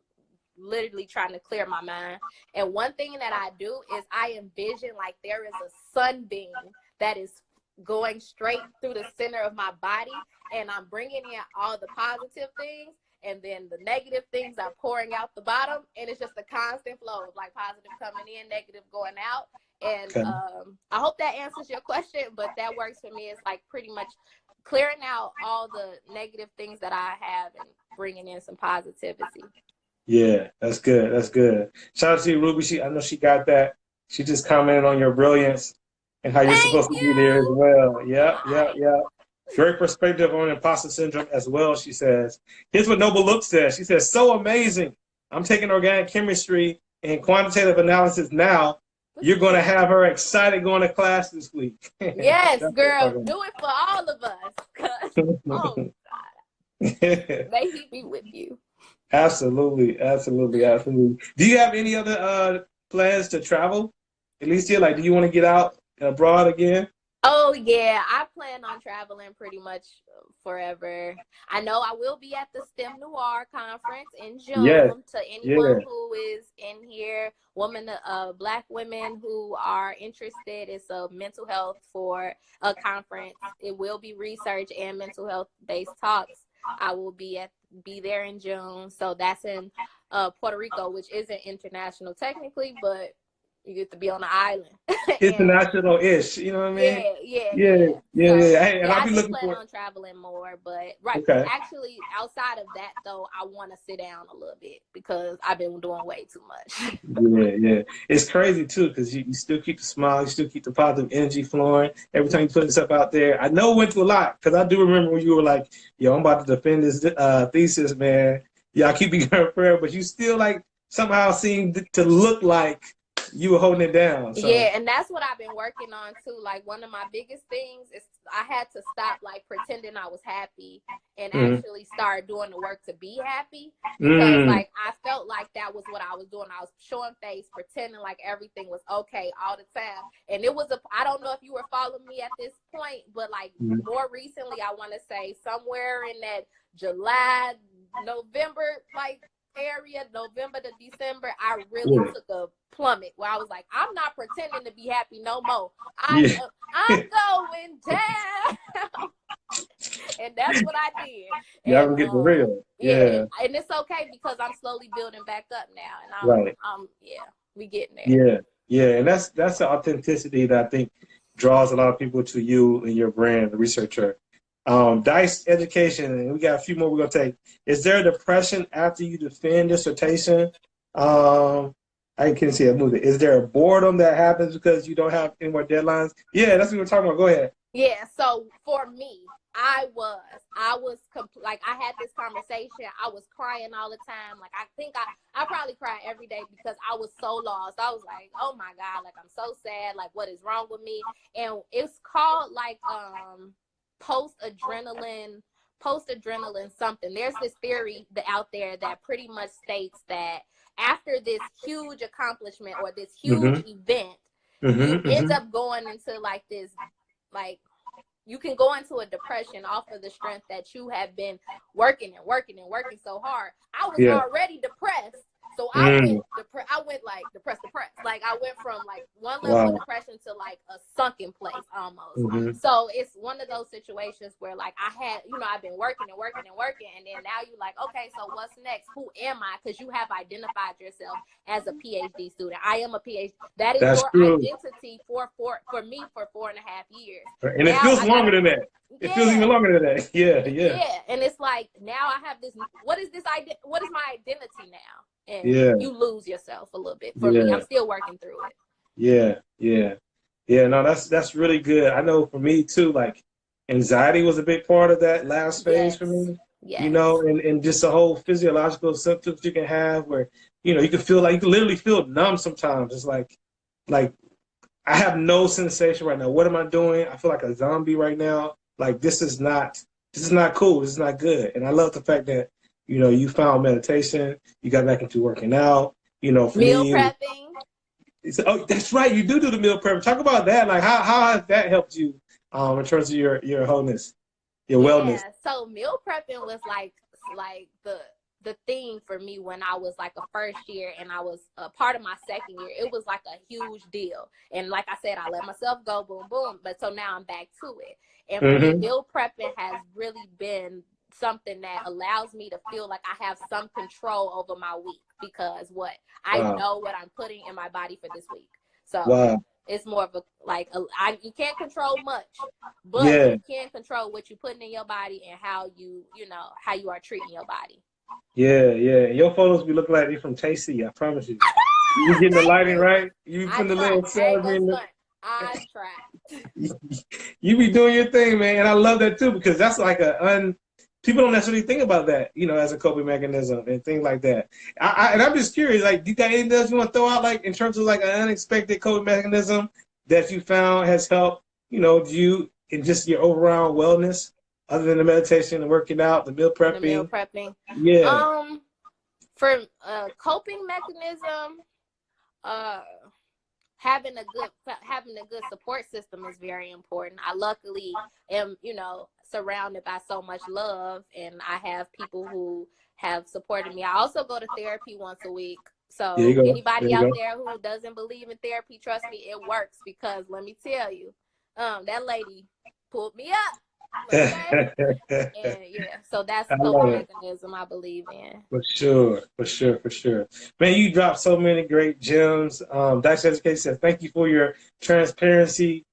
literally trying to clear my mind. And one thing that I do is I envision like there is a sunbeam that is going straight through the center of my body, and I'm bringing in all the positive things, and then the negative things are pouring out the bottom, and it's just a constant flow of like positive coming in, negative going out. And I hope that answers your question, but that works for me. It's like pretty much clearing out all the negative things that I have and bringing in some positivity. Yeah, that's good. That's good. Shout out to you, Ruby. I know she got that. She just commented on your brilliance and how you're supposed to be there as well. Yeah. Great perspective on imposter syndrome as well, she says. Here's what Noble Look says. She says, so amazing. I'm taking organic chemistry and quantitative analysis now. You're going to have her excited going to class this week. Yes, girl. Do it for all of us. Oh, God. May he be with you. Absolutely. Do you have any other plans to travel? Alicia, like, do you want to get out abroad again? Oh, yeah. I plan on traveling pretty much forever. I know I will be at the STEM Noir conference in June. To anyone who is in here, Black women who are interested, it's a mental health for a conference. It will be research and mental health based talks. I will be there in June. So that's in Puerto Rico, which isn't international technically, but you get to be on the island. International-ish, you know what I mean? Yeah. Hey, and I'll be looking on traveling more, but actually outside of that though, I want to sit down a little bit because I've been doing way too much. Yeah. It's crazy too because you still keep the smile, you still keep the positive energy flowing. Every time you put stuff out there, I know it went through a lot because I do remember when you were like, "Yo, I'm about to defend this thesis, man." Yeah, I keep you in prayer, but you still like somehow seem to look like you were holding it down. So. Yeah, and that's what I've been working on too. Like one of my biggest things is I had to stop like pretending I was happy and actually start doing the work to be happy because like I felt like that was what I was doing. I was showing face, pretending like everything was okay all the time. And it was I don't know if you were following me at this point, but like more recently, I want to say somewhere in that July, November, like area, November to December, I really took a plummet where I was like, I'm not pretending to be happy no more. I'm going down. And that's what I did. Yeah, I'm getting real. Yeah. And it's okay because I'm slowly building back up now. And we getting there. Yeah. And that's the authenticity that I think draws a lot of people to you and your brand, the researcher. Dice education, and we got a few more we're going to take. Is there depression after you defend dissertation? I can't see a movie. Is there a boredom that happens because you don't have any more deadlines? Yeah, that's what we're talking about. Go ahead. Yeah, so for me, I had this conversation. I was crying all the time. Like, I think I probably cried every day because I was so lost. I was like, oh my God, like, I'm so sad. Like, what is wrong with me? And it's called like, post-adrenaline something. There's this theory out there that pretty much states that after this huge accomplishment or this huge event, you end up going into like this, like, you can go into a depression off of the strength that you have been working so hard. I was already depressed. So I went like depressed. Like I went from like one level of depression to like a sunken place almost. So it's one of those situations where like I had, I've been working, and then now you're like, okay, so what's next? Who am I? Because you have identified yourself as a PhD student. I am a PhD. That is your identity for me for 4.5 years. And now, it feels longer than that. It feels even longer than that. Yeah. And it's like now I have this. What is my identity now? And you lose yourself a little bit. For me, I'm still working through it. Yeah. No, that's really good. I know for me too, like anxiety was a big part of that last phase for me. Yes. And just the whole physiological symptoms you can have where, you can feel like you can literally feel numb sometimes. It's like I have no sensation right now. What am I doing? I feel like a zombie right now. Like this is not cool. This is not good. And I love the fact that you found meditation, you got back into working out, for meal me, prepping. Oh, that's right. You do the meal prep. Talk about that. Like how has that helped you in terms of your wholeness, your wellness? So meal prepping was like the thing for me when I was like a first year and I was a part of my second year. It was like a huge deal. And like I said, I let myself go, boom, boom. But so now I'm back to it. And for me, meal prepping has really been something that allows me to feel like I have some control over my week because I know what I'm putting in my body for this week. So it's more of you can't control much, but you can control what you're putting in your body and how you are treating your body. Yeah. Your photos be looking like they from Tasty. I promise you. You getting the lighting right. You putting the little celery in the. I try. You be doing your thing, man, and I love that too because that's like people don't necessarily think about that, as a coping mechanism and things like that. And I'm just curious, like, you got anything else you want to throw out, like, in terms of like an unexpected coping mechanism that you found has helped, you in just your overall wellness, other than the meditation, the working out, the meal prepping? Yeah. For coping mechanism, having a good support system is very important. I luckily am, surrounded by so much love, and I have people who have supported me. I also go to therapy once a week. So anybody out there who doesn't believe in therapy, trust me, it works because let me tell you, that lady pulled me up. Okay? And so that's the coping mechanism I believe in. For sure. Man, you dropped so many great gems. Dax Education said, thank you for your transparency.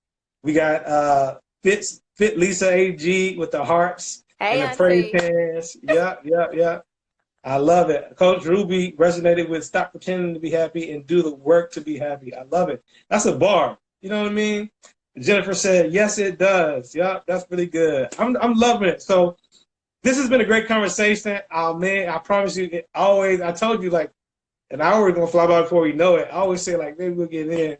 We got Fit Lisa AG with the hearts and the praise hands. Yeah. I love it. Coach Ruby resonated with stop pretending to be happy and do the work to be happy. I love it. That's a bar. You know what I mean? Jennifer said, yes, it does. Yeah, that's really good. I'm loving it. So this has been a great conversation. Man, I promise you, I told you like an hour is going to fly by before we know it. I always say like, maybe we'll get in.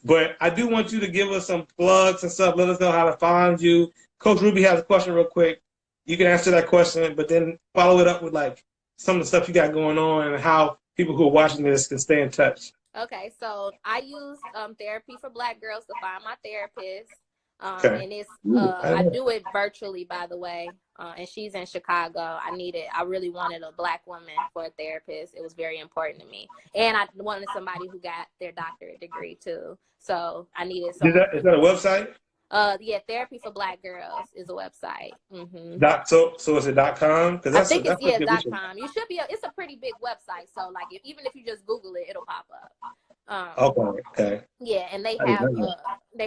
But I do want you to give us some plugs and stuff. Let us know how to find you. Coach Ruby has a question real quick. You can answer that question, but then follow it up with like some of the stuff you got going on and how people who are watching this can stay in touch. Okay, so I use therapy for Black girls to find my therapist. And it's I do it virtually, by the way. And she's in Chicago. I really wanted a Black woman for a therapist. It was very important to me. And I wanted somebody who got their doctorate degree too. So I needed someone. Is that a website? Therapy for Black girls is a website. So is it .com? I think it's .com. You should be. It's a pretty big website. So like, even if you just Google it, it'll pop up. Okay. Yeah, and they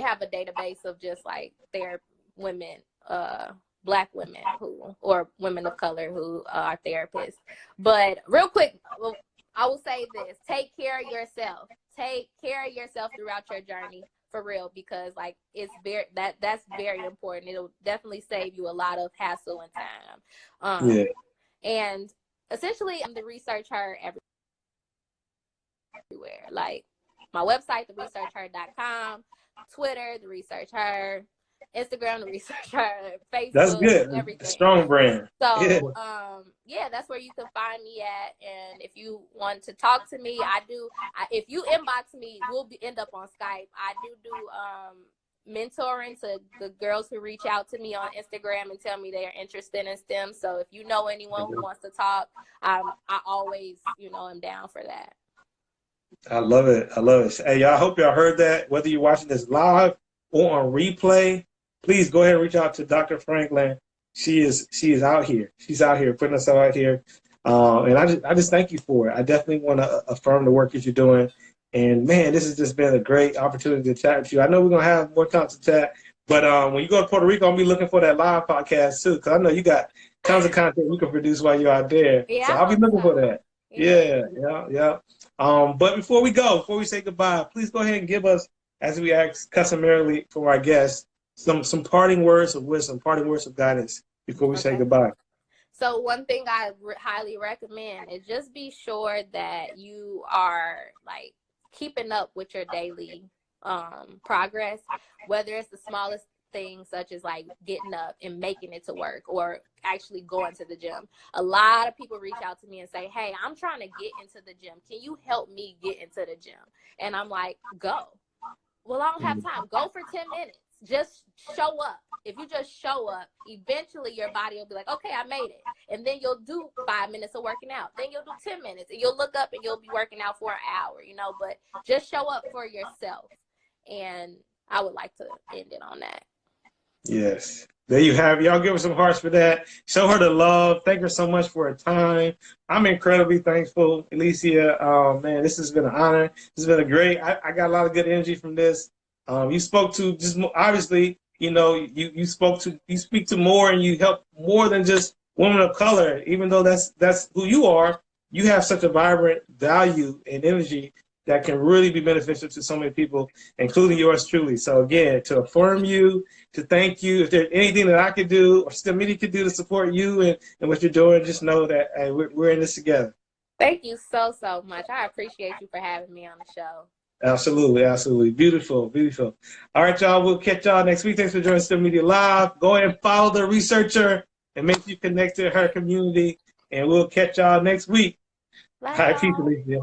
have a database of just like women, Black women or women of color who are therapists. But real quick, I will say this: take care of yourself. Take care of yourself throughout your journey. For real, because like that's very important. It'll definitely save you a lot of hassle and time. And essentially, I'm the researcher everywhere. Like my website, theresearcher.com, Twitter, the researcher, Instagram, the researcher, Facebook. That's good. Everything. Strong brand. So that's where you can find me at. And if you want to talk to me, if you inbox me, we'll end up on Skype. I do mentoring to the girls who reach out to me on Instagram and tell me they are interested in STEM. So if you know anyone who wants to talk, I always, am down for that. I love it. I love it. Hey, y'all, I hope y'all heard that. Whether you're watching this live or on replay, please go ahead and reach out to Dr. Franklin. She is out here. She's out here putting us out here. And I just thank you for it. I definitely want to affirm the work that you're doing. And man, this has just been a great opportunity to chat with you. I know we're gonna have more time to chat, but when you go to Puerto Rico, I'll be looking for that live podcast too, because I know you got tons of content you can produce while you're out there. Yeah, so I'll be looking for that. Yeah. But before we say goodbye, please go ahead and give us, as we ask customarily for our guests, some parting words of wisdom, parting words of guidance before we say goodbye. So one thing I highly recommend is just be sure that you are like keeping up with your daily progress, whether it's the smallest things such as like getting up and making it to work or actually going to the gym. A lot of people reach out to me and say, hey, I'm trying to get into the gym. Can you help me get into the gym? And I'm like, go. Well, I don't have time. Go for 10 minutes. Just show up. If you just show up, eventually your body will be like, okay, I made it. And then you'll do 5 minutes of working out. Then you'll do 10 minutes. And you'll look up and you'll be working out for an hour, But just show up for yourself. And I would like to end it on that. Yes. There you have it. Y'all give her some hearts for that. Show her the love. Thank her so much for her time. I'm incredibly thankful, Alicia. Man, this has been an honor. This has been a great. I got a lot of good energy from this. You spoke to just obviously, you speak to more and you help more than just women of color. Even though that's who you are, you have such a vibrant value and energy that can really be beneficial to so many people, including yours truly. So again, to affirm you, to thank you. If there's anything that I could do or STEMedia could do to support you and what you're doing, just know that hey, we're in this together. Thank you so much. I appreciate you for having me on the show. Absolutely. Beautiful. All right, y'all. We'll catch y'all next week. Thanks for joining STEMedia Live. Go ahead and follow the researcher and make sure you connect to her community. And we'll catch y'all next week. Bye. All right, peace, Alicia.